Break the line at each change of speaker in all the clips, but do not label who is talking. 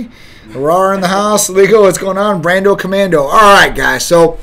Hurrah in the house. Lego, what's going on? Brando Commando. All right, guys. So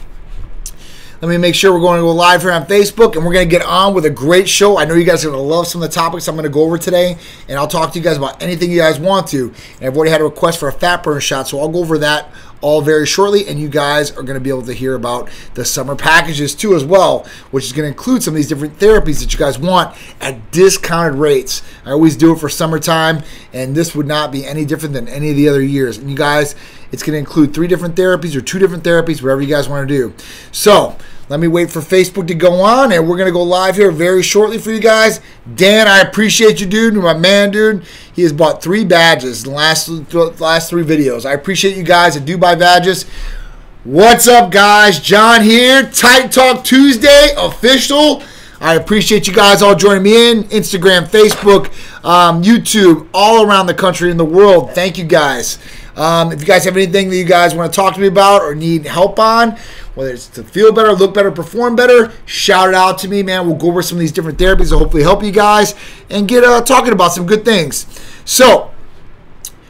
let me make sure we're going to go live here on Facebook, and we're going to get on with a great show. I know you guys are going to love some of the topics I'm going to go over today, and I'll talk to you guys about anything you guys want to. And I've already had a request for a fat burner shot, so I'll go over that all very shortly, and you guys are going to be able to hear about the summer packages too as well, which is going to include some of these different therapies that you guys want at discounted rates. I always do it for summertime, and this would not be any different than any of the other years. And you guys, it's going to include 3 different therapies or 2 different therapies, whatever you guys want to do. So let me wait for Facebook to go on, and we're going to go live here very shortly for you guys. Dan, I appreciate you, dude. You're my man, dude. He has bought 3 badges in the last 3 videos. I appreciate you guys that do buy badges. What's up, guys? John here. Tight Talk Tuesday official. I appreciate you guys all joining me in Instagram, Facebook, YouTube, all around the country and the world. Thank you, guys. If you guys have anything that you guys want to talk to me about or need help on, whether it's to feel better, look better, perform better, shout it out to me, man. We'll go over some of these different therapies that hopefully help you guys and get talking about some good things. So,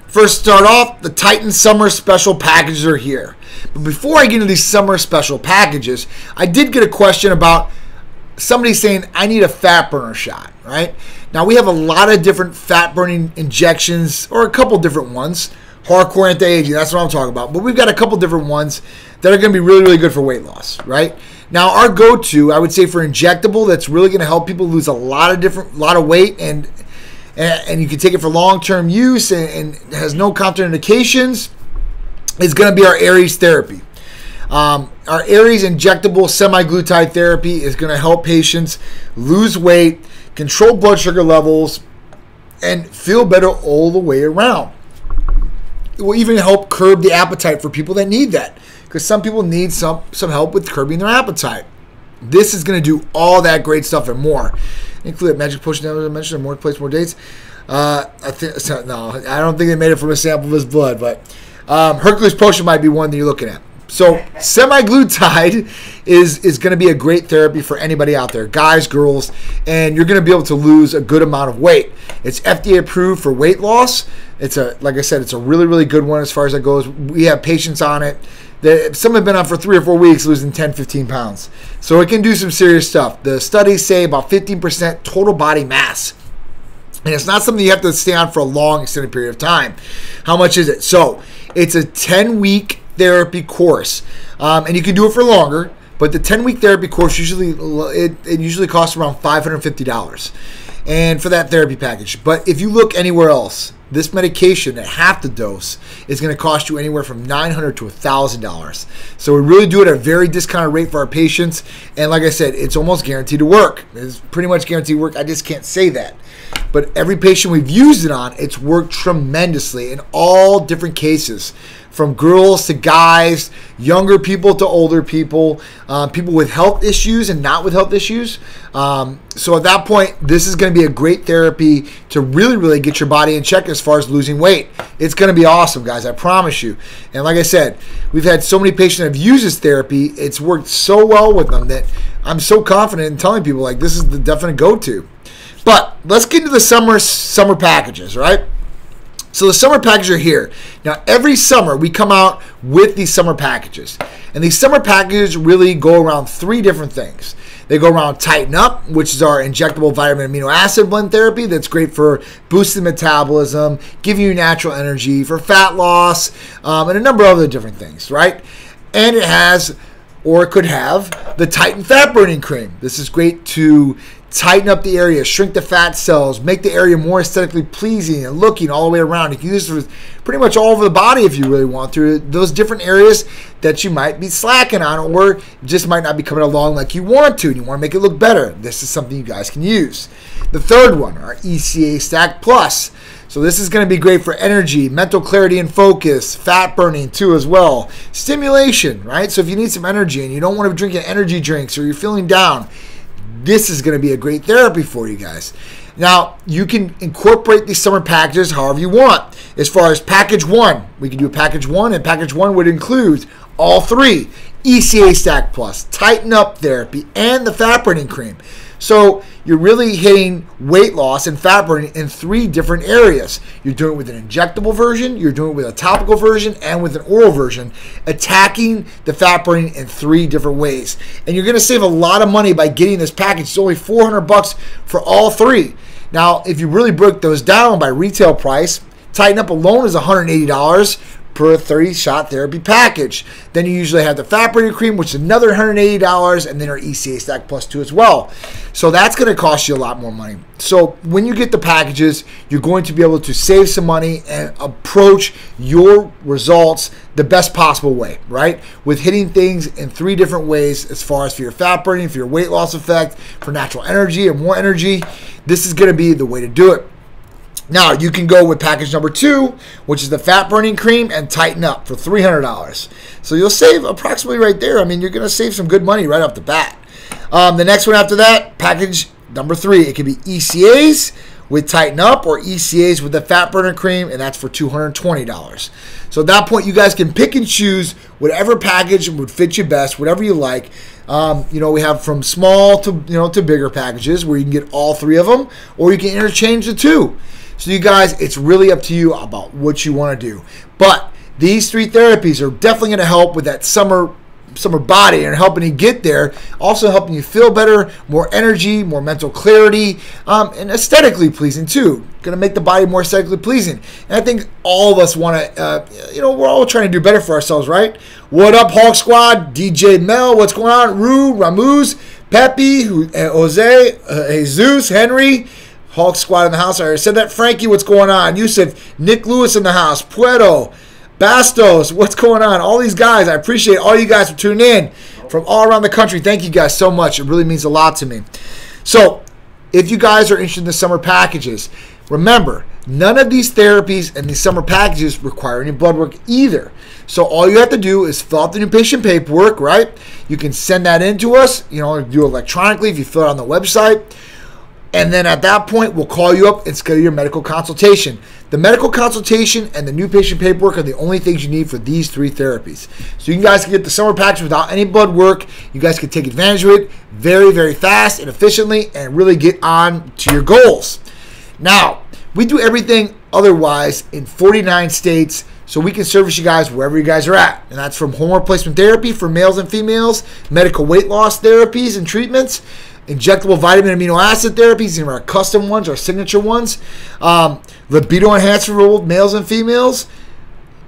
first start off, the Titan Summer Special Packages are here. But before I get into these Summer Special Packages, I did get a question about somebody saying, I need a fat burner shot, right? Now, we have a lot of different fat burning injections, or a couple different ones. Hardcore anti-aging, that's what I'm talking about. But we've got a couple different ones that are going to be really, really good for weight loss, right? Now, our go-to, I would say, for injectable, that's really going to help people lose a lot of weight, and you can take it for long-term use and has no contraindications, is going to be our Aries Therapy. Our Aries injectable semi-glutide therapy is going to help patients lose weight, control blood sugar levels, and feel better all the way around. It will even help curb the appetite for people that need that, because some people need some help with curbing their appetite. This is going to do all that great stuff and more. Include magic potion that I mentioned, more plates, more dates. No, I don't think they made it from a sample of his blood, but Hercules potion might be one that you're looking at. So semi-glutide is going to be a great therapy for anybody out there, guys, girls, and you're going to be able to lose a good amount of weight. It's FDA approved for weight loss. It's like I said, it's a really, really good one as far as that goes. We have patients on it. Some have been on for 3 or 4 weeks losing 10, 15 pounds. So it can do some serious stuff. The studies say about 15% total body mass. And it's not something you have to stay on for a long, extended period of time. How much is it? So it's a 10-week therapy course, and you can do it for longer, but the 10-week therapy course usually costs around $550 and for that therapy package. But if you look anywhere else, this medication at half the dose is going to cost you anywhere from $900 to $1,000. So we really do it at a very discounted rate for our patients, and like I said, it's almost guaranteed to work. It's pretty much guaranteed to work. I just can't say that. But every patient we've used it on, it's worked tremendously in all different cases, from girls to guys, younger people to older people, people with health issues and not with health issues. So at that point, this is going to be a great therapy to really, really get your body in check as far as losing weight. It's going to be awesome, guys, I promise you. And like I said, we've had so many patients that have used this therapy. It's worked so well with them that I'm so confident in telling people, like, this is the definite go-to. But let's get into the summer packages, right? So the summer packages are here. Now, every summer, we come out with these summer packages. And these summer packages really go around 3 different things. They go around Tighten Up, which is our injectable vitamin amino acid blend therapy that's great for boosting metabolism, giving you natural energy, for fat loss, and a number of other different things, right? And it has, or it could have, the Titan Fat Burning Cream. This is great to tighten up the area, shrink the fat cells, make the area more aesthetically pleasing and looking all the way around. You can use this pretty much all over the body if you really want to. Those different areas that you might be slacking on or just might not be coming along like you want to, and you want to make it look better. This is something you guys can use. The third one, our ECA Stack Plus. So this is going to be great for energy, mental clarity and focus, fat burning too as well. Stimulation, right? So if you need some energy and you don't want to be drinking energy drinks or you're feeling down, this is going to be a great therapy for you guys. Now, you can incorporate these summer packages however you want. As far as package 1, we can do a package 1, and package 1 would include all 3. ECA Stack Plus, Tighten Up Therapy, and the Fat Burning Cream. So you're really hitting weight loss and fat burning in 3 different areas. You're doing it with an injectable version, you're doing it with a topical version, and with an oral version, attacking the fat burning in 3 different ways. And you're going to save a lot of money by getting this package. It's only $400 for all 3. Now, if you really break those down by retail price, Tighten Up alone is $180 per 30-shot therapy package. Then you usually have the fat burning cream, which is another $180, and then our ECA stack plus 2 as well. So that's going to cost you a lot more money. So when you get the packages, you're going to be able to save some money and approach your results the best possible way, right? With hitting things in 3 different ways, as far as for your fat burning, for your weight loss effect, for natural energy and more energy. This is going to be the way to do it. Now, you can go with package number 2, which is the fat burning cream and Tighten Up for $300. So you'll save approximately right there. I mean, you're going to save some good money right off the bat. The next one after that, package number 3, it can be ECAs with Tighten Up or ECAs with the fat burner cream, and that's for $220. So at that point, you guys can pick and choose whatever package would fit you best, whatever you like. We have from small to to bigger packages where you can get all 3 of them, or you can interchange the 2. So you guys, it's really up to you about what you want to do. But these 3 therapies are definitely going to help with that summer body and helping you get there. Also helping you feel better, more energy, more mental clarity, and aesthetically pleasing too. Going to make the body more aesthetically pleasing. And I think all of us want to, we're all trying to do better for ourselves, right? What up, Hulk Squad? DJ Mel, what's going on? Rue, Ramuz, Pepe, Jose, Jesus, Henry. Hulk Squad in the house. I already said that. Frankie, what's going on? Yusuf, Nick Lewis in the house. Puerto, Bastos, what's going on? All these guys, I appreciate all you guys for tuning in from all around the country. Thank you guys so much. It really means a lot to me. So, if you guys are interested in the summer packages, remember, none of these therapies and these summer packages require any blood work either. So all you have to do is fill out the new patient paperwork, right? You can send that in to us, do it electronically if you fill it on the website. And then at that point, we'll call you up and schedule your medical consultation. The medical consultation and the new patient paperwork are the only things you need for these 3 therapies. So you guys can get the summer package without any blood work. You guys can take advantage of it very, very fast and efficiently and really get on to your goals. Now, we do everything otherwise in 49 states, so we can service you guys wherever you guys are at. And that's from hormone replacement therapy for males and females, medical weight loss therapies and treatments, injectable vitamin amino acid therapies, these are our custom ones, our signature ones, libido enhancer for both males and females,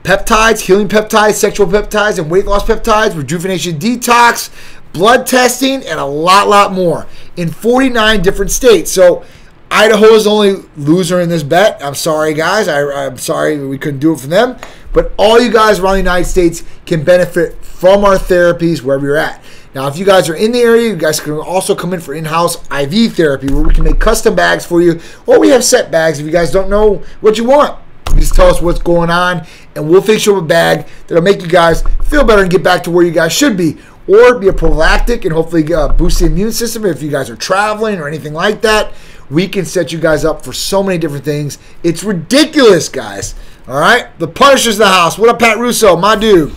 peptides, healing peptides, sexual peptides, and weight loss peptides, rejuvenation detox, blood testing, and a lot more in 49 different states. So Idaho is the only loser in this bet. I'm sorry, guys. I'm sorry we couldn't do it for them. But all you guys around the United States can benefit from our therapies wherever you're at. Now, if you guys are in the area, you guys can also come in for in-house IV therapy where we can make custom bags for you, or we have set bags if you guys don't know what you want. You just tell us what's going on, and we'll fix you up a bag that'll make you guys feel better and get back to where you guys should be, or be a prophylactic and hopefully boost the immune system if you guys are traveling or anything like that. We can set you guys up for so many different things. It's ridiculous, guys. All right? The Punisher's in the house. What up, Pat Russo? My dude.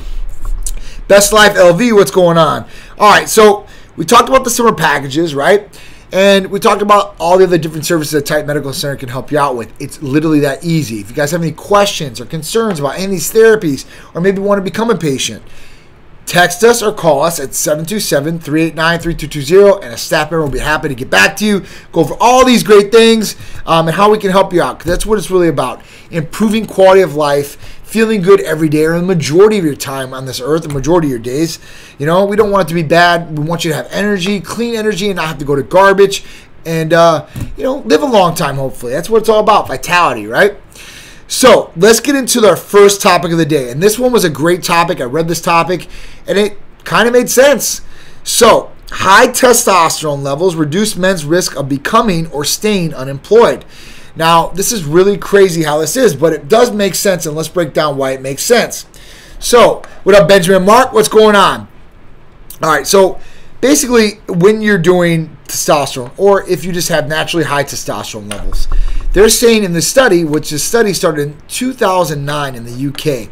Best Life LV, what's going on? All right, so we talked about the summer packages, right? And we talked about all the other different services that Tight Medical Center can help you out with. It's literally that easy. If you guys have any questions or concerns about any of these therapies, or maybe want to become a patient, text us or call us at 727-389-3220, and a staff member will be happy to get back to you, go over all these great things, and how we can help you out. Because that's what it's really about, improving quality of life, feeling good every day, or the majority of your time on this earth, the majority of your days. We don't want it to be bad. We want you to have energy, clean energy, and not have to go to garbage, and live a long time, hopefully. That's what it's all about, vitality, right? So let's get into our first topic of the day. And this one was a great topic. I read this topic, and it kind of made sense. So high testosterone levels reduce men's risk of becoming or staying unemployed. Now, this is really crazy how this is, but it does make sense, and let's break down why it makes sense. So, what up, Benjamin Mark? What's going on? All right, so basically, when you're doing testosterone, or if you just have naturally high testosterone levels, they're saying in the study, which the study started in 2009 in the UK,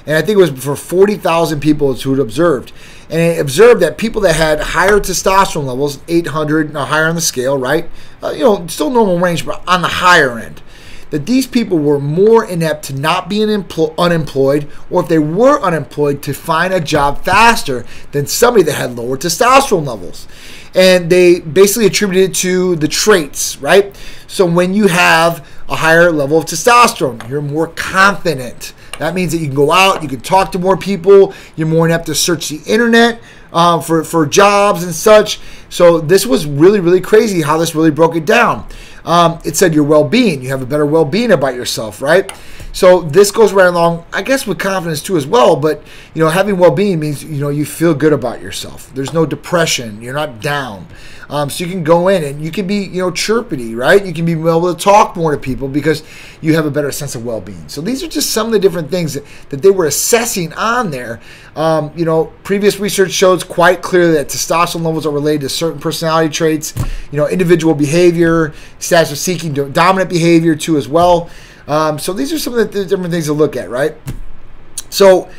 And I think it was for 40,000 people who had observed. And it observed that people that had higher testosterone levels, 800 or higher on the scale, right? Still normal range, but on the higher end, that these people were more inept to not be unemployed, or if they were unemployed, to find a job faster than somebody that had lower testosterone levels. And they basically attributed it to the traits, right? So when you have a higher level of testosterone, you're more confident. That means that you can go out, you can talk to more people, you're more inept to search the internet for jobs and such. So this was really, really crazy how this really broke it down. It said your well-being, you have a better well-being about yourself, right? So this goes right along, I guess, with confidence too as well. But having well-being means you feel good about yourself. There's no depression. You're not down. So you can go in and you can be chirpity, right? You can be able to talk more to people because you have a better sense of well-being. So these are just some of the different things that they were assessing on there. Previous research shows quite clearly that testosterone levels are related to certain personality traits, individual behavior, status of seeking dominant behavior too as well. So these are some of the different things to look at, right? So,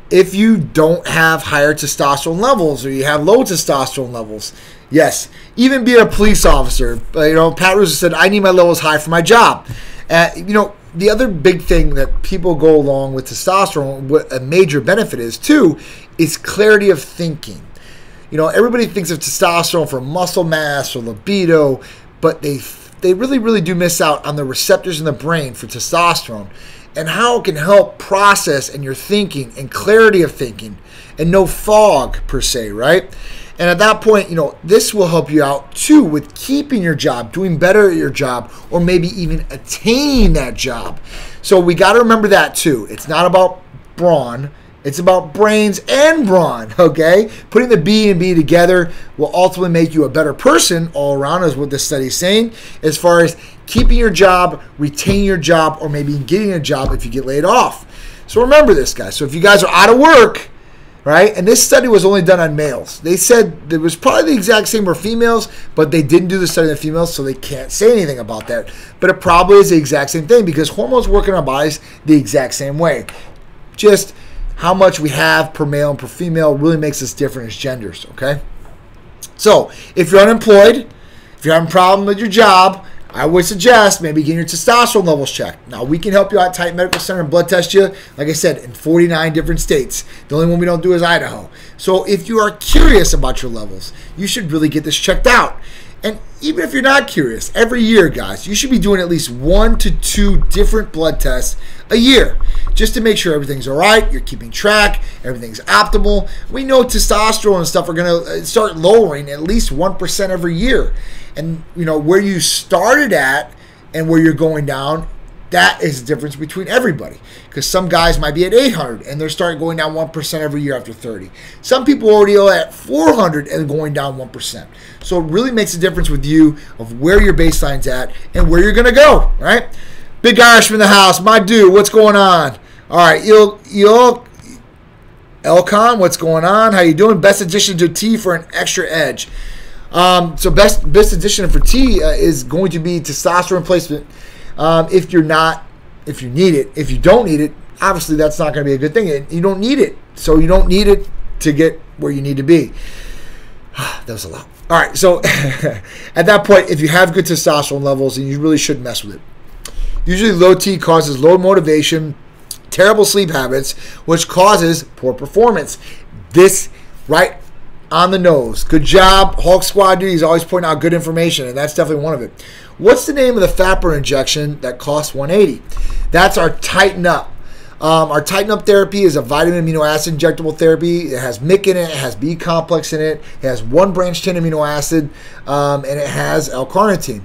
if you don't have higher testosterone levels or you have low testosterone levels, yes, even being a police officer, Pat Russo said, I need my levels high for my job. The other big thing that people go along with testosterone, what a major benefit is too, is clarity of thinking. Everybody thinks of testosterone for muscle mass or libido, but they really, really do miss out on the receptors in the brain for testosterone and how it can help process in your thinking and clarity of thinking and no fog per se, right? And at that point, this will help you out too with keeping your job, doing better at your job, or maybe even attaining that job. So we got to remember that too. It's not about brawn. It's about brains and brawn, okay? Putting the B and B together will ultimately make you a better person all around, is what this study is saying, as far as keeping your job, retaining your job, or maybe getting a job if you get laid off. So remember this, guys. So if you guys are out of work, right, and this study was only done on males. They said it was probably the exact same for females, but they didn't do the study on females, so they can't say anything about that. But it probably is the exact same thing because hormones work in our bodies the exact same way. Just how much we have per male and per female really makes us different as genders, okay? So if you're unemployed, if you're having a problem with your job, I would suggest maybe getting your testosterone levels checked. Now, we can help you out at Titan Medical Center and blood test you, like I said, in 49 different states. The only one we don't do is Idaho. So if you are curious about your levels, you should really get this checked out. And even if you're not curious, every year, guys, you should be doing at least 1 to 2 different blood tests a year just to make sure everything's all right, you're keeping track, everything's optimal. We know testosterone and stuff are going to start lowering at least 1% every year. And, where you started at and where you're going down, that is the difference between everybody. Because some guys might be at 800 and they're starting going down 1% every year after 30. Some people already are at 400 and going down 1%. So it really makes a difference with you of where your baseline's at and where you're going to go, right? Big Irishman in the house. My dude, what's going on? All right, Elcon, what's going on? How you doing? Best addition to tea for an extra edge. So best addition for tea is going to be testosterone replacement. If you need it. If you don't need it, obviously that's not going to be a good thing. You don't need it. So you don't need it to get where you need to be. That was a lot. All right, so at that point, if you have good testosterone levels, then you really shouldn't mess with it. Usually low T causes low motivation, terrible sleep habits, which causes poor performance. This right on the nose. Good job. Hulk Squad dude, he's always pointing out good information, and that's definitely one of it. What's the name of the fat burn injection that costs $180? That's our Tighten Up. Our Tighten Up therapy is a vitamin amino acid injectable therapy. It has MIC in it. It has B complex in it. It has 1 branched chain amino acid, and it has L-carnitine.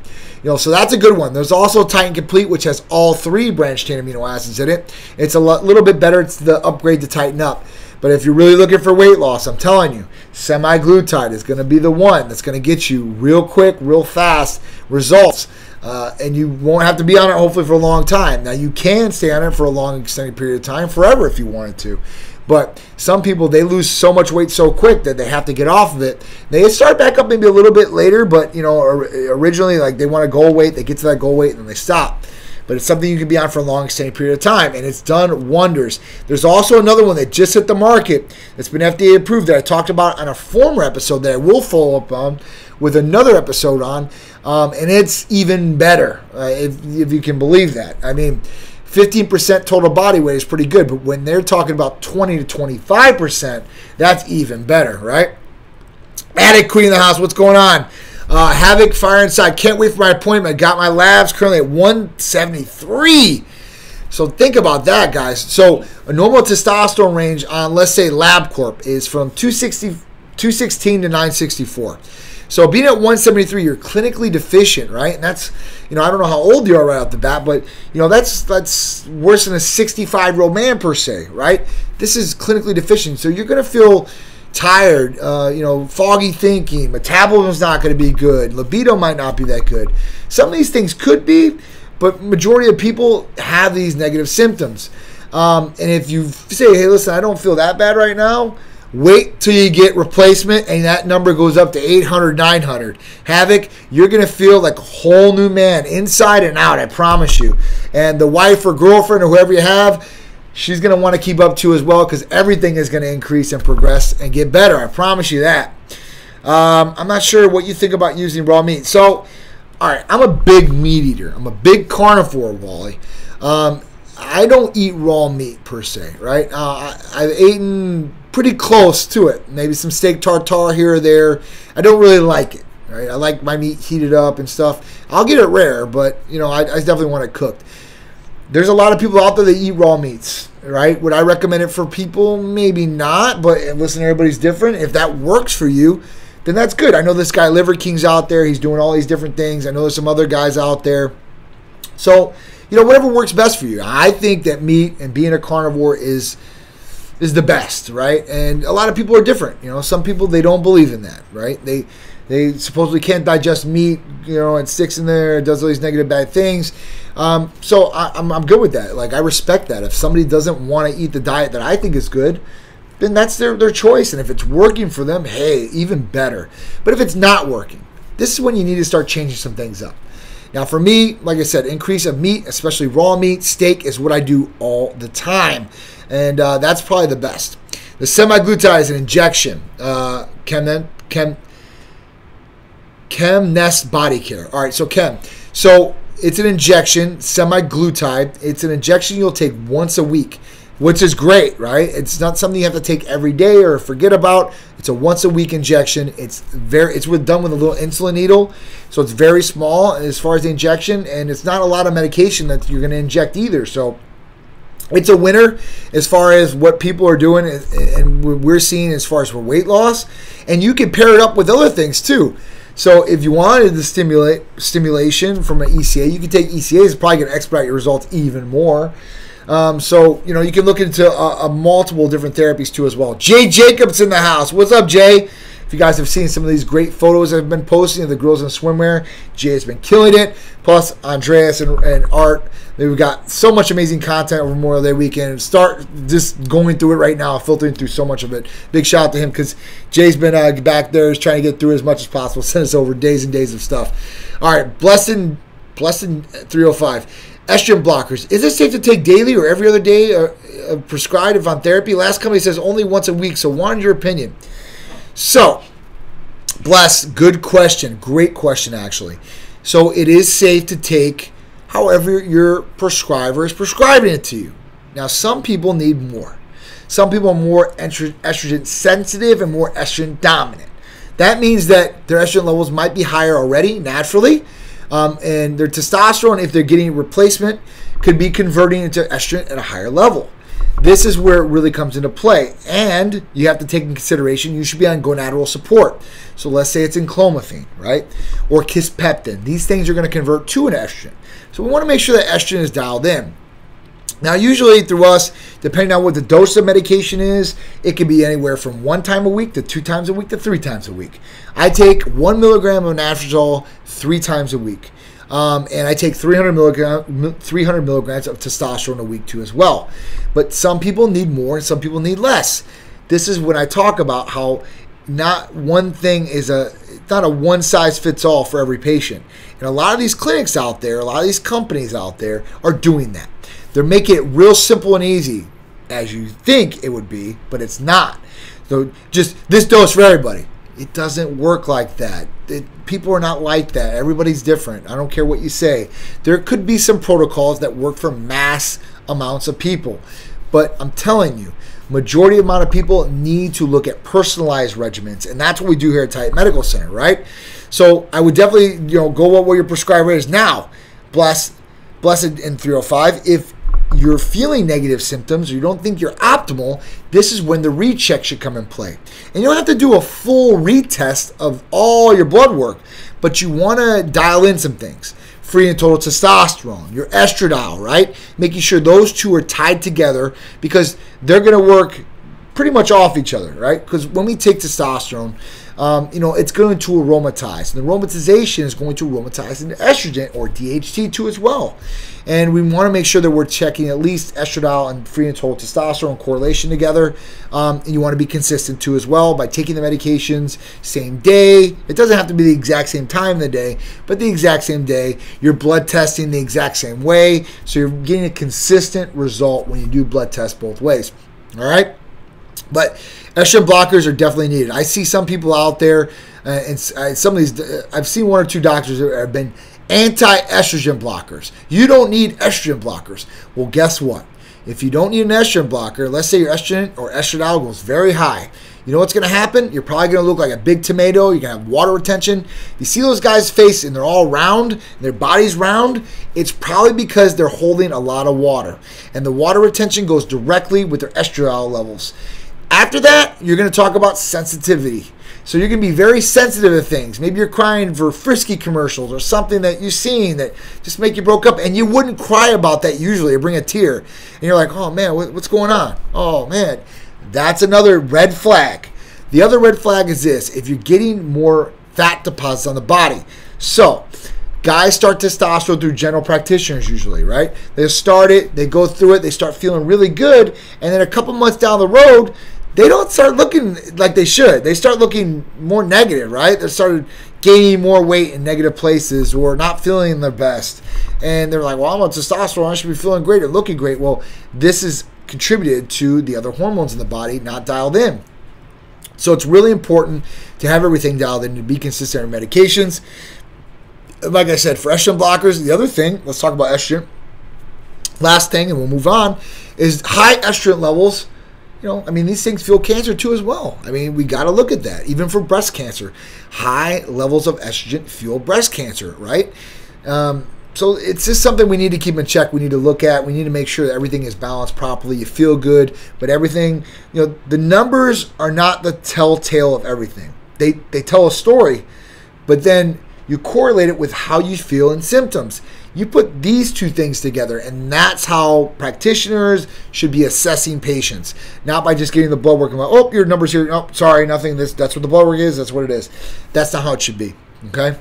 So that's a good one. There's also Titan Complete, which has all 3 branched chain amino acids in it. It's a little bit better. It's the upgrade to Tighten Up. But if you're really looking for weight loss, I'm telling you, semi-glutide is going to be the one that's going to get you real quick, real fast results. And you won't have to be on it, hopefully, for a long time. Now, you can stay on it for a long, extended period of time, forever if you wanted to. But some people, they lose so much weight so quick that they have to get off of it. They start back up maybe a little bit later, but, originally, like, they want a goal weight. They get to that goal weight, and then they stop. but it's something you can be on for a long extended period of time, and it's done wonders. There's also another one that just hit the market that's been FDA approved that I talked about on a former episode that I will follow up on with another episode on, and it's even better, if you can believe that. I mean, 15% total body weight is pretty good, but when they're talking about 20 to 25%, that's even better, right? Attic Queen in the house, what's going on? Havoc, Fire Inside, can't wait for my appointment. Got my labs currently at 173. So think about that, guys. So a normal testosterone range on, let's say, LabCorp is from 216 to 964. So being at 173, you're clinically deficient, right? And that's, I don't know how old you are right off the bat, but, that's worse than a 65-year-old man per se, right? This is clinically deficient. So you're going to feel tired, foggy thinking, metabolism's not going to be good, libido might not be that good. Some of these things could be, but majority of people have these negative symptoms. And if you say, hey, listen, I don't feel that bad right now, wait till you get replacement and that number goes up to 800, 900. Havoc, you're going to feel like a whole new man inside and out, I promise you. And the wife or girlfriend or whoever you have, she's going to want to keep up to as well, because everything is going to increase and progress and get better. I promise you that. I'm not sure what you think about using raw meat. So, all right, I'm a big meat eater. I'm a big carnivore, Wally. I don't eat raw meat per se, right? I've eaten pretty close to it. Maybe some steak tartare here or there. I don't really like it, right? I like my meat heated up and stuff. I'll get it rare, but, I definitely want it cooked. There's a lot of people out there that eat raw meats, right? Would I recommend it for people? Maybe not, but listen, everybody's different. If that works for you, then that's good. I know this guy Liver King's out there. He's doing all these different things. I know there's some other guys out there. So, whatever works best for you. I think that meat and being a carnivore is the best, right? And a lot of people are different. Some people, they don't believe in that, right? They supposedly can't digest meat, it sticks in there, it does all these negative bad things. So I'm good with that. Like, I respect that. If somebody doesn't want to eat the diet that I think is good, then that's their choice. And if it's working for them, hey, even better. But if it's not working, this is when you need to start changing some things up. Now, for me, like I said, increase of meat, especially raw meat, steak is what I do all the time. And that's probably the best. The semaglutide is an injection. Nest Body Care. All right, so So it's an injection, semaglutide. It's an injection you'll take once a week, which is great, right? It's not something you have to take every day or forget about. It's a once a week injection. It's done with a little insulin needle, so it's very small as far as the injection, and it's not a lot of medication that you're going to inject either. So it's a winner as far as what people are doing and what we're seeing as far as for weight loss. And you can pair it up with other things too. So if you wanted the stimulation from an ECA, you can take ECAs. It's probably going to expedite your results even more. So, you can look into multiple different therapies too as well. Jay Jacobs in the house. What's up, Jay? If you guys have seen some of these great photos I've been posting of the girls in swimwear, Jay has been killing it. Plus, Andreas and Art. We've got so much amazing content over Memorial Day weekend. Start just going through it right now, filtering through so much of it. Big shout out to him, because Jay's been back there. He's trying to get through as much as possible. Send us over days and days of stuff. All right, Blessed 305. Estrogen blockers. Is it safe to take daily or every other day prescribed if on therapy? Last company says only once a week. So wanted your opinion. So, Bless, good question. Great question, actually. So it is safe to take however your prescriber is prescribing it to you. Now, some people need more. Some people are more estrogen sensitive and more estrogen dominant. That means that their estrogen levels might be higher already, naturally. And their testosterone, if they're getting replacement, could be converting into estrogen at a higher level. This is where it really comes into play. And you have to take in consideration, you should be on gonadal support. So let's say it's enclomiphene, right? Or kisspeptin. These things are going to convert to an estrogen. So we want to make sure that estrogen is dialed in. Now, usually through us, depending on what the dose of medication is, it can be anywhere from 1 time a week to 2 times a week to 3 times a week. I take 1 milligram of anastrozole 3 times a week. And I take 300 milligrams of testosterone a week too as well. But some people need more and some people need less. This is when I talk about how not one thing is not a one size fits all for every patient. And a lot of these clinics out there, a lot of these companies out there are doing that. They're making it real simple and easy, as you think it would be, but it's not. So just this dose for everybody. It doesn't work like that. People are not like that. Everybody's different. I don't care what you say. There could be some protocols that work for mass amounts of people. But I'm telling you, majority amount of people need to look at personalized regimens. And that's what we do here at Titan Medical Center, right? So I would definitely, go up where your prescriber is now. Blessed in 305. If you're feeling negative symptoms or you don't think you're optimal, this is when the recheck should come in play. And you don't have to do a full retest of all your blood work, but you want to dial in some things. Free and total testosterone, your estradiol, right? Making sure those two are tied together because they're going to work pretty much off each other, right? Because when we take testosterone, it's going to aromatize. And the aromatization is going to aromatize into estrogen or DHT2 as well. And we want to make sure that we're checking at least estradiol and free and total testosterone correlation together. And you want to be consistent too as well by taking the medications same day. It doesn't have to be the exact same time of the day, but the exact same day. Your blood testing the exact same way. So you're getting a consistent result when you do blood tests both ways. All right? But estrogen blockers are definitely needed. I see some people out there, and some of these, I've seen one or two doctors that have been anti-estrogen blockers. You don't need estrogen blockers. Well, guess what? If you don't need an estrogen blocker, let's say your estrogen or estradiol goes very high, you know what's going to happen? You're probably going to look like a big tomato. You're going to have water retention. You see those guys' face and they're all round, and their body's round. It's probably because they're holding a lot of water. And the water retention goes directly with their estradiol levels. After that, you're going to talk about sensitivity. So you're going to be very sensitive to things. Maybe you're crying for Frisky commercials or something that you've seen that just make you broke up. And you wouldn't cry about that usually or bring a tear. And you're like, oh, man, what's going on? Oh, man. That's another red flag. The other red flag is this. If you're getting more fat deposits on the body. So guys start testosterone through general practitioners usually, right? They start it. They go through it. They start feeling really good. And then a couple months down the road, they don't start looking like they should. They start looking more negative, right? They started gaining more weight in negative places or not feeling their best. And they're like, well, I'm on testosterone. I should be feeling great or looking great. Well, this is contributed to the other hormones in the body not dialed in. So it's really important to have everything dialed in, to be consistent on medications. Like I said, for estrogen blockers, the other thing, let's talk about estrogen. Last thing, and we'll move on, is high estrogen levels. These things fuel cancer too as well. We got to look at that. Even for breast cancer, high levels of estrogen fuel breast cancer, right? So it's just something we need to keep in check. We need to look at. We need to make sure that everything is balanced properly. You feel good, but everything, the numbers are not the telltale of everything. They tell a story, but then you correlate it with how you feel and symptoms. You put these two things together, and that's how practitioners should be assessing patients. Not by just getting the blood work and like, oh, your number's here. Oh, sorry, nothing. That's what the blood work is. That's what it is. That's not how it should be. Okay?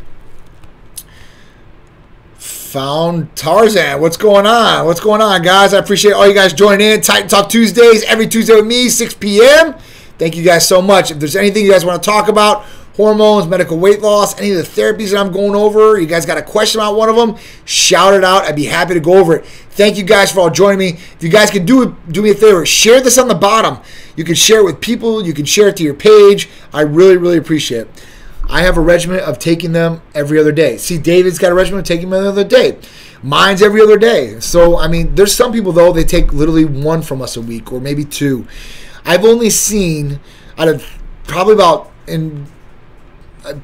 Found Tarzan. What's going on? What's going on, guys? I appreciate all you guys joining in. Titan Talk Tuesdays, every Tuesday with me, 6 p.m. Thank you guys so much. If there's anything you guys want to talk about, hormones, medical weight loss, any of the therapies that I'm going over, you guys got a question about one of them, shout it out. I'd be happy to go over it. Thank you guys for all joining me. If you guys could do me a favor, share this on the bottom. You can share it with people. You can share it to your page. I really, really appreciate it. I have a regimen of taking them every other day. See, David's got a regimen of taking them every other day. Mine's every other day. So, there's some people, though, they take literally one from us a week or maybe two. I've only seen, out of probably about in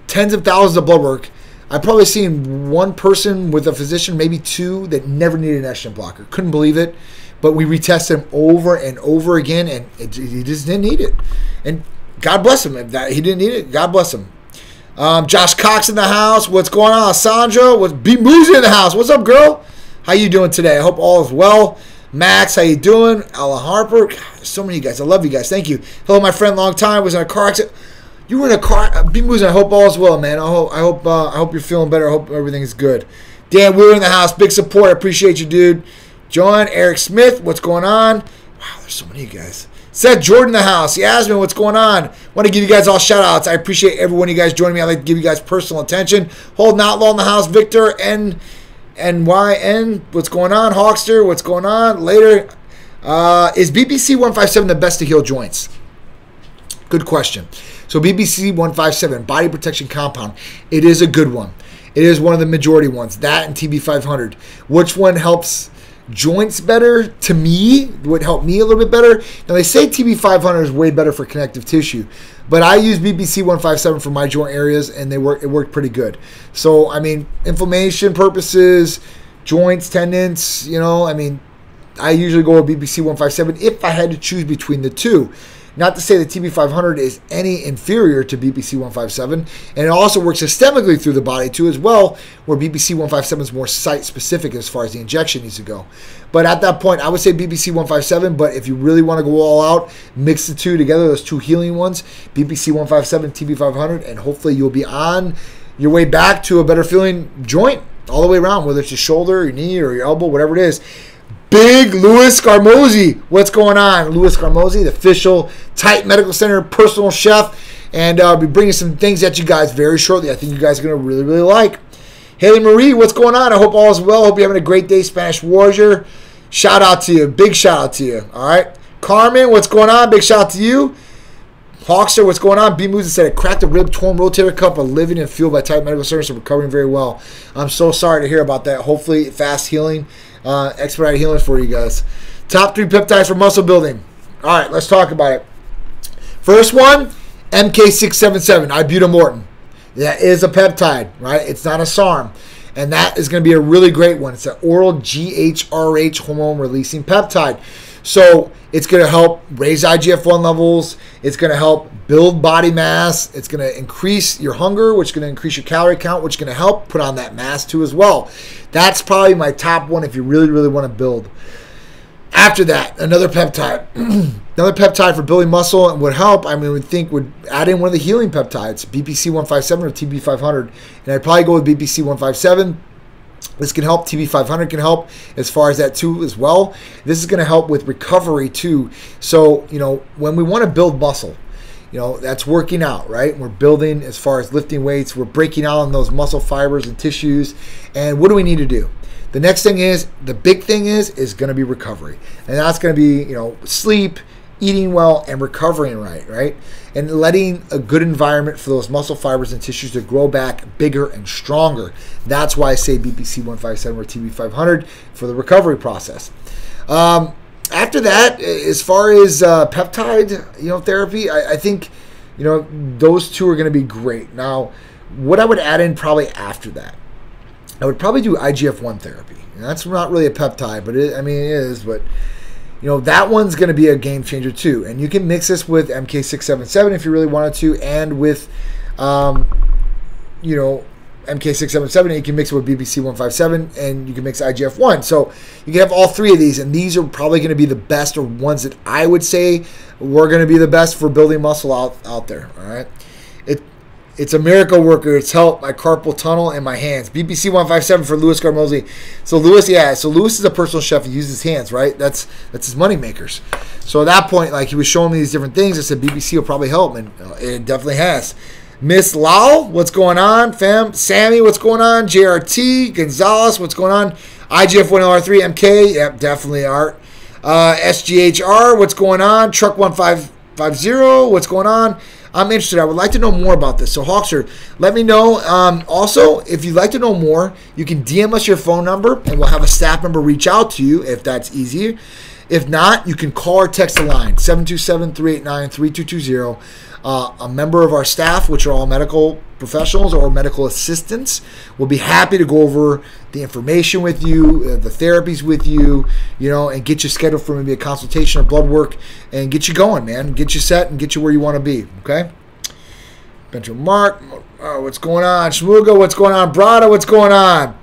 tens of thousands of blood work, I've probably seen one person with a physician, maybe two, that never needed an estrogen blocker. Couldn't believe it. But we retested him over and over again, and he just didn't need it. And God bless him. If he didn't need it, God bless him. Josh Cox in the house. What's going on? Sandra. B Moosey in the house. What's up, girl? How you doing today? I hope all is well. Max, how you doing? Ella Harper. God, so many of you guys. I love you guys. Thank you. Hello, my friend. Long time. Was in a car accident. You were in a car. B Moosey, I hope all is well, man. I hope you're feeling better. I hope everything is good. Dan, we were in the house. Big support. I appreciate you, dude. John, Eric Smith. What's going on? Wow, Wow, there's so many of you guys. Seth Jordan in the house. Yasmin, what's going on? Want to give you guys all shout outs. I appreciate every one of you guys joining me. I'd like to give you guys personal attention. Holding Outlaw in the house. Victor NYN, what's going on? Hawkster, what's going on? Later. Is BBC 157 the best to heal joints? Good question. So BBC 157, body protection compound. It is a good one. It is one of the majority ones. That and TB 500. Which one helps joints better? To me, would help me a little bit better. Now they say TB 500 is way better for connective tissue, but I use BBC 157 for my joint areas, and it worked pretty good. So I mean, inflammation purposes, joints, tendons, you know, I mean, I usually go with BBC 157 if I had to choose between the two. Not to say that TB 500 is any inferior to BBC 157, and it also works systemically through the body too as well, where BBC 157 is more site-specific as far as the injection needs to go. But at that point, I would say BBC 157, but if you really want to go all out, mix the two together, those two healing ones, BBC 157, TB 500, and hopefully you'll be on your way back to a better feeling joint all the way around, whether it's your shoulder, your knee, or your elbow, whatever it is. Big Louis Scarmosi, what's going on? Louis Scarmosi, the official Tight Medical Center personal chef, and I'll be bringing some things at you guys very shortly. I think you guys are going to really, really like. Haley Marie, what's going on? I hope all is well. Hope you're having a great day, Spanish Warrior. Shout out to you. Big shout out to you. All right. Carmen, what's going on? Big shout out to you. Hawkster, what's going on? B Moves said, I cracked a rib, torn rotator cuff, but living and fueled by Tight Medical Center, and recovering very well. I'm so sorry to hear about that. Hopefully, fast healing. Expedited healing for you guys. Top 3 peptides for muscle building. All right, let's talk about it. First one, MK677, ibutamoren. That is a peptide, right? It's not a SARM. And that is going to be a really great one. It's an oral GHRH hormone releasing peptide. So it's going to help raise IGF-1 levels. It's going to help build body mass. It's going to increase your hunger, which is going to increase your calorie count, which is going to help put on that mass too as well. That's probably my top one if you really, really want to build. After that, another peptide. Another peptide for building muscle and would help, I mean, would think would add in one of the healing peptides, BPC 157 or TB 500. And I'd probably go with BPC 157. This can help. TB 500 can help as far as that too as well. This is going to help with recovery too. So, you know, when we want to build muscle, you know, that's working out, right? We're building as far as lifting weights. We're breaking out on those muscle fibers and tissues. And what do we need to do? The next thing is, the big thing is going to be recovery. And that's going to be, you know, sleep, eating well, and recovering right? And letting a good environment for those muscle fibers and tissues to grow back bigger and stronger. That's why I say BPC 157 or TB 500 for the recovery process. After that, as far as peptide, you know, therapy, I think, you know, those two are going to be great. Now, what I would add in probably after that, I would probably do IGF-1 therapy. And that's not really a peptide, but it is, but you know, that one's going to be a game changer too. And you can mix this with MK677 if you really wanted to, and with, you know, MK677, and you can mix it with BBC 157, and you can mix IGF-1. So you can have all three of these, and these are probably going to be the best, or ones that I would say were going to be the best for building muscle out there. All right. It's a miracle worker. It's helped my carpal tunnel and my hands. BBC 157 for Louis Scarmosi. So Louis, yeah. So Louis is a personal chef. He uses his hands, right? That's his money makers. So at that point, like, he was showing me these different things. I said BBC will probably help, and it definitely has. Miss Lau, what's going on, fam? Sammy, what's going on? JRT, Gonzalez, what's going on? IGF-1LR3, MK, yep, definitely Art. SGHR, what's going on? Truck 1550, what's going on? I'm interested. I would like to know more about this. So, Hawkster, let me know. Also, if you'd like to know more, you can DM us your phone number, and we'll have a staff member reach out to you if that's easier. If not, you can call or text the line, 727-389-3220. A member of our staff, which are all medical professionals or medical assistants, will be happy to go over the information with you, the therapies with you, you know, and get you scheduled for maybe a consultation or blood work, and get you going, man. Get you set and get you where you want to be, okay? Benjo Mark, what's going on? Shmuga, what's going on? Brada, what's going on?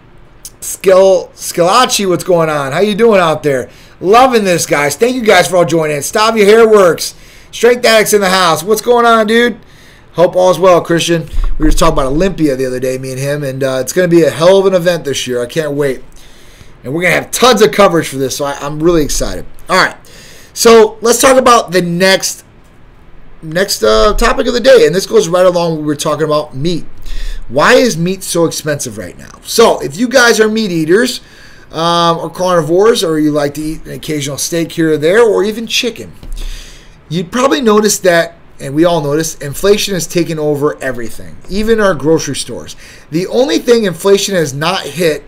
SkillScalachi, what's going on? How you doing out there? Loving this, guys. Thank you guys for all joining in. Stavia Hairworks. Strength Addicts in the house. What's going on, dude? Hope all's well, Christian. We were just talking about Olympia the other day, me and him, and it's going to be a hell of an event this year. I can't wait. And we're going to have tons of coverage for this, so I'm really excited. All right. So let's talk about the next topic of the day, and this goes right along what we were talking about meat. Why is meat so expensive right now? So if you guys are meat eaters or carnivores, or you like to eat an occasional steak here or there, or even chicken, you'd probably notice that, and we all notice, inflation has taken over everything, even our grocery stores. The only thing inflation has not hit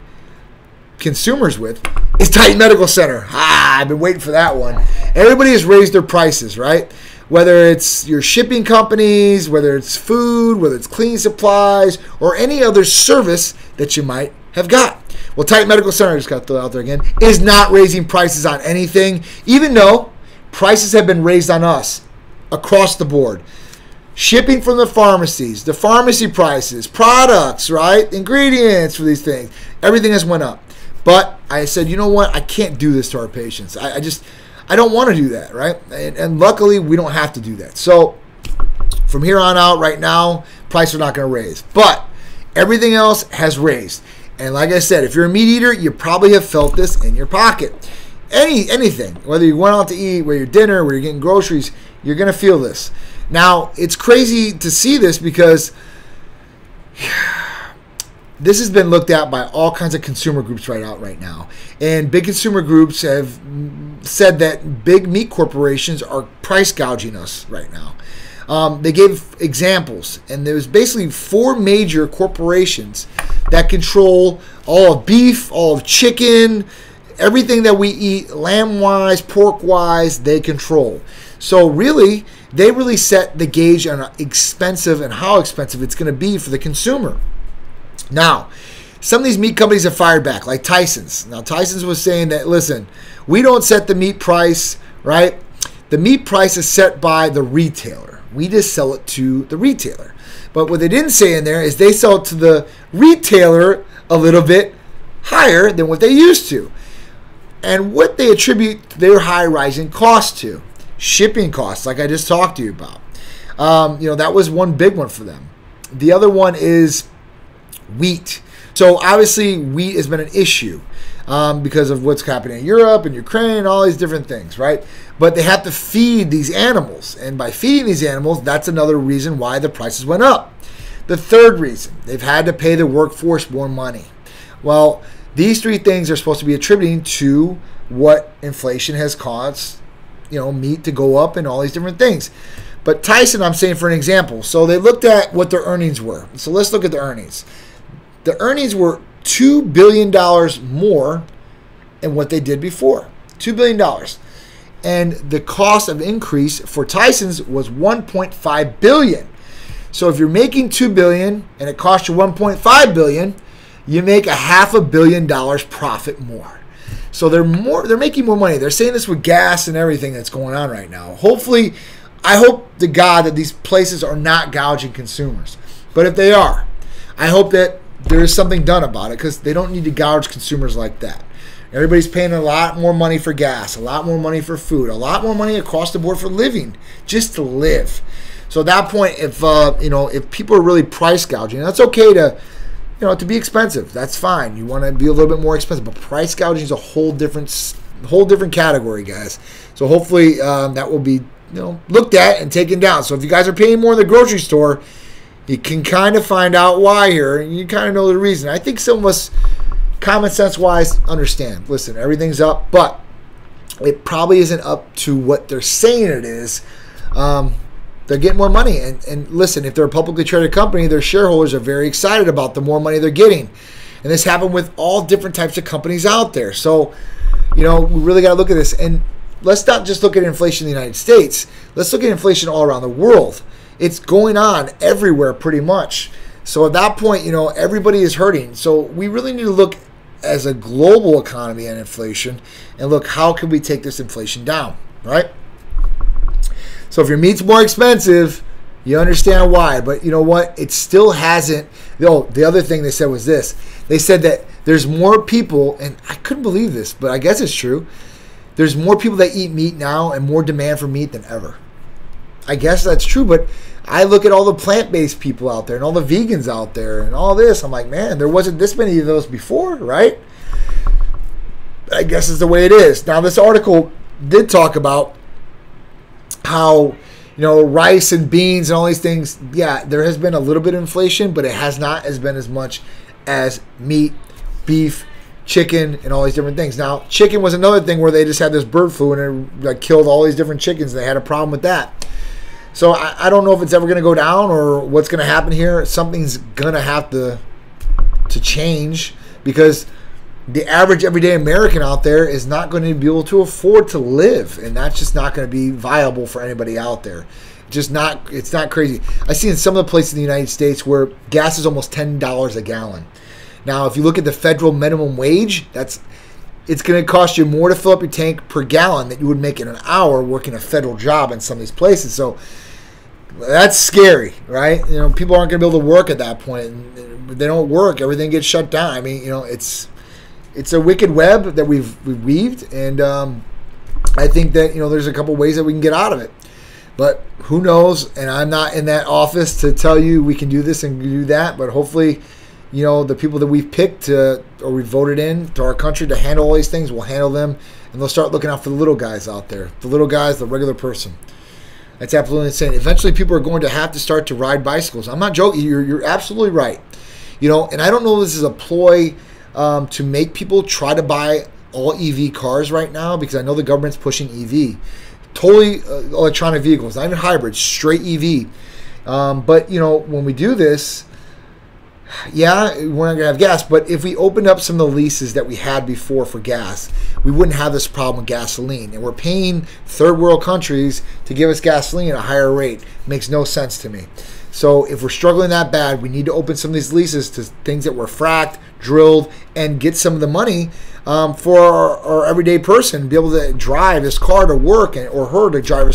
consumers with is Titan Medical Center. I've been waiting for that one. Everybody has raised their prices, right? Whether it's your shipping companies, whether it's food, whether it's cleaning supplies, or any other service that you might have got. Well, Titan Medical Center, I just got to throw it out there again, is not raising prices on anything, even though prices have been raised on us across the board. Shipping from the pharmacies, the pharmacy prices, products, right? Ingredients for these things. Everything has went up. But I said, you know what? I can't do this to our patients. I don't want to do that, right? And luckily, we don't have to do that. So from here on out, right now, prices are not going to raise. But everything else has raised. And like I said, if you're a meat eater, you probably have felt this in your pocket. Anything, whether you went out to eat, whether you're dinner, whether you're getting groceries, you're going to feel this. Now, it's crazy to see this because this has been looked at by all kinds of consumer groups right now. And big consumer groups have said that big meat corporations are price gouging us right now. They gave examples, and there was basically 4 major corporations that control all of beef, all of chicken, everything that we eat, lamb-wise, pork-wise, they control. So really, they really set the gauge on expensive and how expensive it's going to be for the consumer. Now, some of these meat companies have fired back, like Tyson's. Now, Tyson's was saying that, listen, we don't set the meat price, right? The meat price is set by the retailer. We just sell it to the retailer. But what they didn't say in there is they sell it to the retailer a little bit higher than what they used to. And what they attribute their high rising costs to. Shipping costs, like I just talked to you about. That was one big one for them. The other one is wheat. So obviously wheat has been an issue because of what's happening in Europe and Ukraine and all these different things, right? But they have to feed these animals. And by feeding these animals, that's another reason why the prices went up. The third reason, they've had to pay the workforce more money. Well, these 3 things are supposed to be attributing to what inflation has caused, meat to go up and all these different things. But Tyson, I'm saying for an example. So they looked at what their earnings were. So let's look at the earnings. The earnings were $2 billion more than what they did before. $2 billion. And the cost of increase for Tyson's was $1.5 billion. So if you're making $2 billion and it costs you $1.5 billion, you make $500 million profit more. So they're making more money. They're saying this with gas and everything that's going on right now. Hopefully, I hope to God that these places are not gouging consumers. But if they are, I hope that there is something done about it, because they don't need to gouge consumers like that. Everybody's paying a lot more money for gas, a lot more money for food, a lot more money across the board for living, just to live. So at that point, if people are really price gouging, that's okay to be expensive. That's fine. You want to be a little bit more expensive, but price gouging is a whole different category, guys. So hopefully that will be looked at and taken down. So if you guys are paying more in the grocery store, you can kind of find out why here, and you kind of know the reason. I think some of us, common sense wise, understand. Listen, everything's up, but it probably isn't up to what they're saying it is. They're getting more money. And listen, if they're a publicly traded company, their shareholders are very excited about the more money they're getting. And this happened with all different types of companies out there. So, we really got to look at this. And let's not just look at inflation in the United States. Let's look at inflation all around the world. It's going on everywhere pretty much. So at that point, everybody is hurting. So we really need to look as a global economy and inflation and look, how can we take this inflation down, right? So if your meat's more expensive, you understand why. But you know what? It still hasn't. The other thing they said was this. They said that there's more people, and I couldn't believe this, but I guess it's true. There's more people that eat meat now and more demand for meat than ever. I guess that's true, but I look at all the plant-based people out there and all the vegans out there and all this. I'm like, man, there wasn't this many of those before, right? I guess it's the way it is. Now, this article did talk about how, rice and beans and all these things, yeah, there has been a little bit of inflation, but it has not been as much as meat, beef, chicken, and all these different things. Now, chicken was another thing where they just had this bird flu and it like killed all these different chickens, and they had a problem with that. So I don't know if it's ever going to go down or what's going to happen here. Something's going to have to change, because the average everyday American out there is not going to be able to afford to live, and that's just not going to be viable for anybody out there. It's not crazy. I see in some of the places in the United States where gas is almost $10 a gallon. Now, if you look at the federal minimum wage, it's going to cost you more to fill up your tank per gallon than you would make in an hour working a federal job in some of these places. So that's scary, right? People aren't going to be able to work at that point. And they don't work, everything gets shut down. I mean, it's a wicked web that we've weaved, and I think that there's a couple ways that we can get out of it. But who knows? And I'm not in that office to tell you we can do this and do that. But hopefully, the people that we've picked or we voted in to our country to handle all these things will handle them, and they'll start looking out for the little guys out there, the little guys, the regular person. That's absolutely insane. Eventually, people are going to have to start to ride bicycles. I'm not joking. You're absolutely right. And I don't know if this is a ploy to make people try to buy all EV cars right now, because I know the government's pushing EV. Totally electronic vehicles, not even hybrids, straight EV. But, when we do this, yeah, we're not going to have gas. But if we opened up some of the leases that we had before for gas, we wouldn't have this problem with gasoline. And we're paying third world countries to give us gasoline at a higher rate. Makes no sense to me. So if we're struggling that bad, we need to open some of these leases to things that were fracked, drilled, and get some of the money for our everyday person, be able to drive his car to work, or her to drive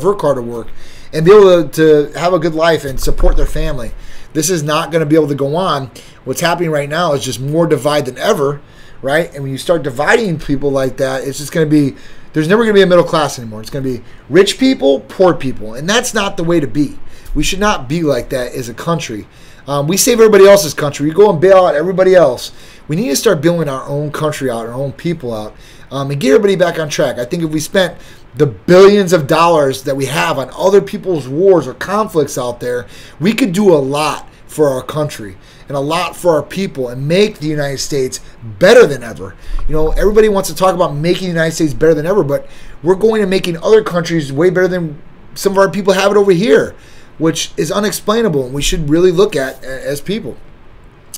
her car to work, and be able to have a good life and support their family. This is not going to be able to go on. What's happening right now is just more divide than ever, right? And when you start dividing people like that, it's just going to be, there's never going to be a middle class anymore. It's going to be rich people, poor people, and that's not the way to be. We should not be like that as a country. We save everybody else's country. We go and bail out everybody else. We need to start building our own country out, our own people out, and get everybody back on track. I think if we spent the billions of dollars that we have on other people's wars or conflicts out there, we could do a lot for our country and a lot for our people and make the United States better than ever. Everybody wants to talk about making the United States better than ever, but we're going to making other countries way better than some of our people have it over here, which is unexplainable, and we should really look at as people.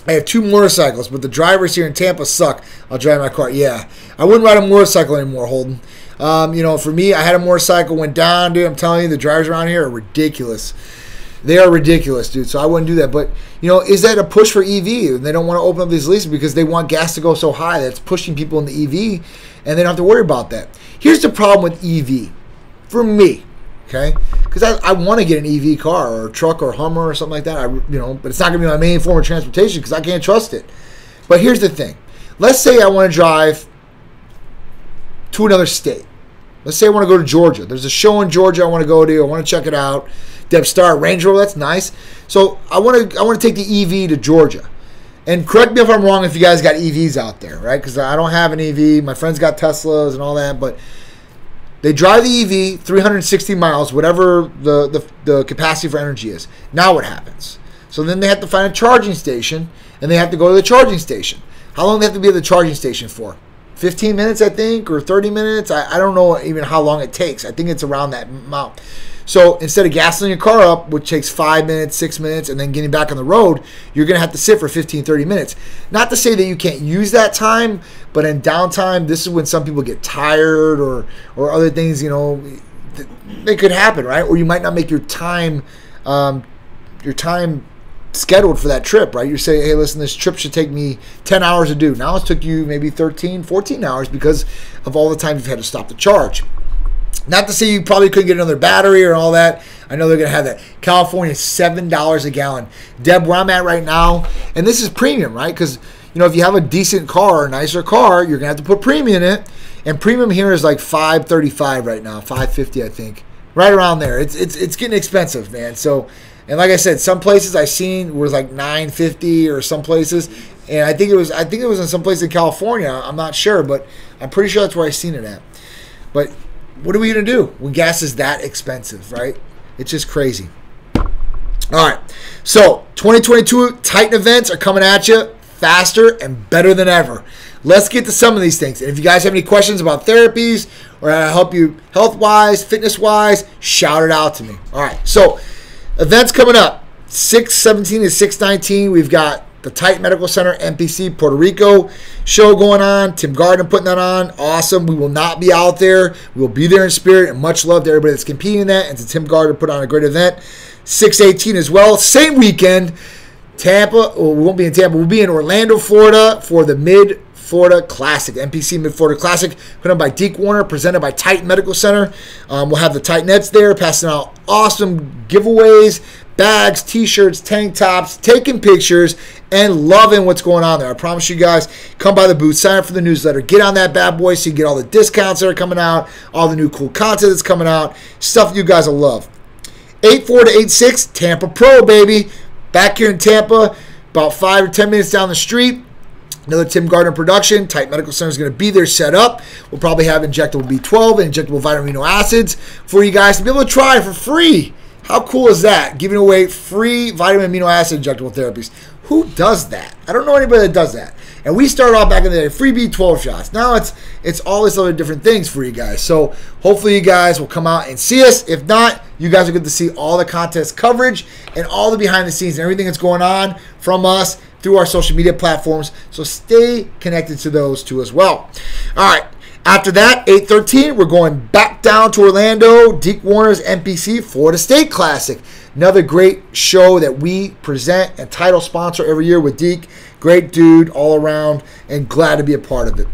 I have 2 motorcycles, but the drivers here in Tampa suck. I'll drive my car. Yeah, I wouldn't ride a motorcycle anymore, Holden. For me, I had a motorcycle, went down, dude. I'm telling you, the drivers around here are ridiculous. They are ridiculous, dude. So I wouldn't do that. But, is that a push for EV? And they don't want to open up these leases because they want gas to go so high that it's pushing people into EV, and they don't have to worry about that. Here's the problem with EV for me. Okay, because I want to get an EV car or a truck or a Hummer or something like that. But it's not going to be my main form of transportation because I can't trust it. But here's the thing: let's say I want to drive to another state. Let's say I want to go to Georgia. There's a show in Georgia I want to go to. I want to check it out. Deb Star Range Rover, that's nice. So I want to take the EV to Georgia. And correct me if I'm wrong if you guys got EVs out there, right? Because I don't have an EV. My friends got Teslas and all that, but they drive the EV 360 miles, whatever the capacity for energy is. Now what happens? So then they have to find a charging station, and they have to go to the charging station. How long do they have to be at the charging station for? 15 minutes, I think, or 30 minutes? I don't know even how long it takes. I think it's around that amount. So instead of gassing your car up, which takes 5 minutes, 6 minutes, and then getting back on the road, you're going to have to sit for 15, 30 minutes. Not to say that you can't use that time, but in downtime, this is when some people get tired or other things, they could happen, right? Or you might not make your time scheduled for that trip, right? You're saying, hey, listen, this trip should take me 10 hours to do. Now it's took you maybe 13, 14 hours because of all the time you've had to stop the charge. Not to say you probably couldn't get another battery or all that. I know they're going to have that. California, $7 a gallon. Deb, where I'm at right now, and this is premium, right? Because, if you have a decent car, a nicer car, you're going to have to put premium in it. And premium here is like $535 right now, $550, I think. Right around there. It's getting expensive, man. So, and like I said, some places I seen was like $950 or some places. And I think it was in some place in California. I'm not sure, but I'm pretty sure that's where I seen it at. But what are we going to do when gas is that expensive, right? It's just crazy. All right, so 2022 Titan events are coming at you faster and better than ever. Let's get to some of these things. And if you guys have any questions about therapies or how to help you health-wise, fitness-wise, shout it out to me. All right, so events coming up, 6/17 to 6/19. We've got the Titan Medical Center NPC Puerto Rico show going on. Tim Gardner putting that on. Awesome. We will not be out there. We will be there in spirit, and much love to everybody that's competing in that. And to Tim Gardner put on a great event. 6/18 as well. Same weekend, Tampa. Well, we won't be in Tampa. We'll be in Orlando, Florida for the Mid-Florida Classic. NPC Mid-Florida Classic put on by Deke Warner, presented by Titan Medical Center. We'll have the Titanettes there passing out awesome giveaways, bags, t-shirts, tank tops, taking pictures, and loving what's going on there. I promise you guys, come by the booth, sign up for the newsletter, get on that bad boy so you get all the discounts that are coming out, all the new cool content that's coming out, stuff you guys will love. 8/4 to 8/6, Tampa Pro, baby. Back here in Tampa, about 5 or 10 minutes down the street. Another Tim Gardner production. Titan Medical Center is going to be there set up. We'll probably have injectable B12 and injectable vitamin amino acids for you guys to be able to try for free. How cool is that? Giving away free vitamin amino acid injectable therapies. Who does that? I don't know anybody that does that. And we started off back in the day, free B12 shots. Now it's all this other different things for you guys. So hopefully you guys will come out and see us. If not, you guys will get to see all the contest coverage and all the behind the scenes and everything that's going on from us through our social media platforms. So stay connected to those too as well. All right. After that, 8/13, we're going back down to Orlando. Deke Warner's NPC Florida State Classic. Another great show that we present and title sponsor every year with Deke. Great dude all around and glad to be a part of it.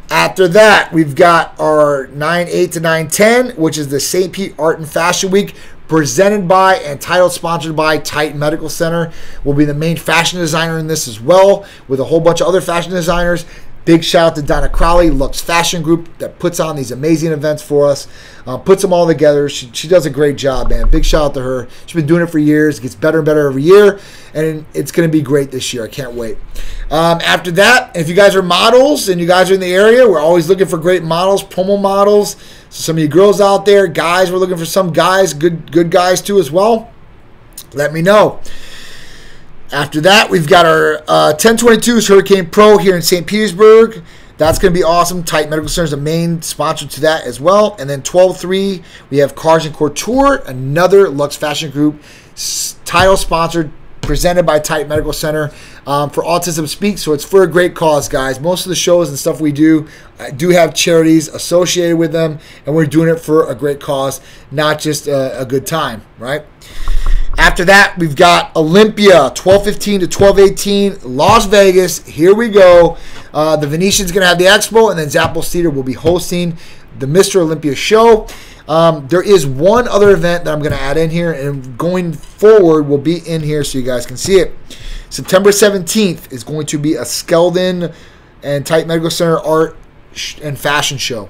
After that, we've got our 9/8 to 9/10, which is the St. Pete Art and Fashion Week, presented by and title sponsored by Titan Medical Center. We'll be the main fashion designer in this as well, with a whole bunch of other fashion designers. Big shout out to Donna Crowley, Lux Fashion Group, that puts on these amazing events for us, puts them all together. She does a great job, man. Big shout out to her. She's been doing it for years. It gets better and better every year, and it's going to be great this year. I can't wait. After that, if you guys are models and you guys are in the area, we're always looking for great models, promo models. So some of you girls out there, guys, we're looking for some guys, good guys too as well. Let me know. After that, we've got our 10/22's Hurricane Pro here in St. Petersburg. That's going to be awesome. Titan Medical Center is the main sponsor to that as well. And then 12/3, we have Cars and Couture, another Lux Fashion Group, title sponsored, presented by Titan Medical Center for Autism Speak. So it's for a great cause, guys. Most of the shows and stuff we do have charities associated with them, and we're doing it for a great cause, not just a good time, right? After that, we've got Olympia, 12/15 to 12/18, Las Vegas. Here we go. The Venetian's going to have the expo, and then Zappos Theater will be hosting the Mr. Olympia show. There is one other event that I'm going to add in here, and going forward will be in here so you guys can see it. September 17th is going to be a Skeldon and Titan Medical Center art and fashion show.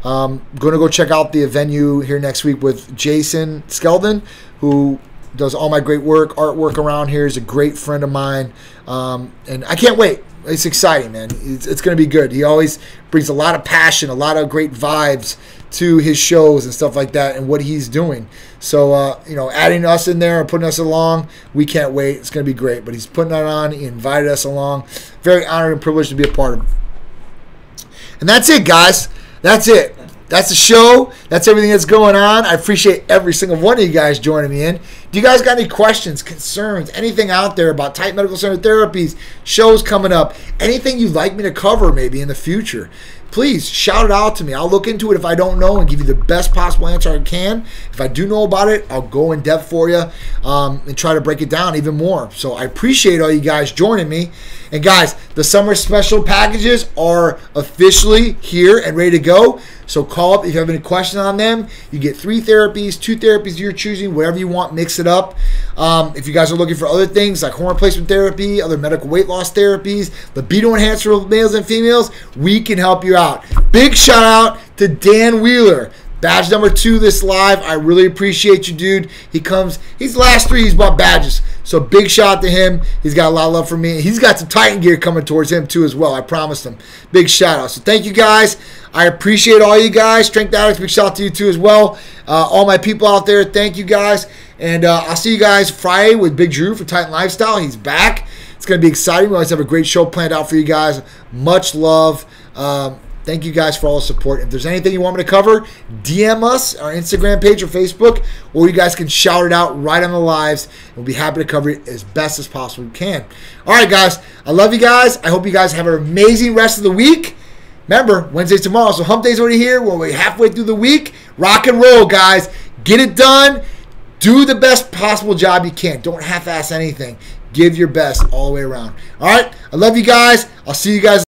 Going to go check out the venue here next week with Jason Skeldon, who does all my great work, artwork around here. He's a great friend of mine, and I can't wait. It's exciting, man. It's going to be good. He always brings a lot of passion, a lot of great vibes to his shows and stuff like that and what he's doing. So, adding us in there and putting us along, we can't wait. It's going to be great. But he's putting that on. He invited us along. Very honored and privileged to be a part of it. And that's it, guys. That's it. That's the show. That's everything that's going on. I appreciate every single one of you guys joining me in. Do you guys got any questions, concerns, anything out there about Titan Medical Center therapies, shows coming up, anything you'd like me to cover maybe in the future? Please shout it out to me. I'll look into it if I don't know and give you the best possible answer I can. If I do know about it, I'll go in depth for you and try to break it down even more. So I appreciate all you guys joining me. And guys, the summer special packages are officially here and ready to go. So call up if you have any questions on them. You get 3 therapies, 2 therapies you're choosing, whatever you want, mix it up. If you guys are looking for other things like hormone replacement therapy, other medical weight loss therapies, libido enhancer for males and females, we can help you out. Big shout out to Dan Wheeler. Badge number 2 this live. I really appreciate you, dude. He's the last 3 he's bought badges. So big shout out to him. He's got a lot of love for me. He's got some Titan gear coming towards him too as well. I promised him. Big shout out. So thank you guys. I appreciate all you guys. Strength Addicts, big shout out to you too as well. All my people out there, thank you guys. And I'll see you guys Friday with Big Drew for Titan Lifestyle. He's back. It's going to be exciting. We always have a great show planned out for you guys. Much love. Thank you guys for all the support. If there's anything you want me to cover, DM us, our Instagram page or Facebook, or you guys can shout it out right on the lives. We'll be happy to cover it as best as possible we can. All right, guys. I love you guys. I hope you guys have an amazing rest of the week. Remember, Wednesday's tomorrow, so hump day's already here. We're halfway through the week. Rock and roll, guys. Get it done. Do the best possible job you can. Don't half-ass anything. Give your best all the way around. All right? I love you guys. I'll see you guys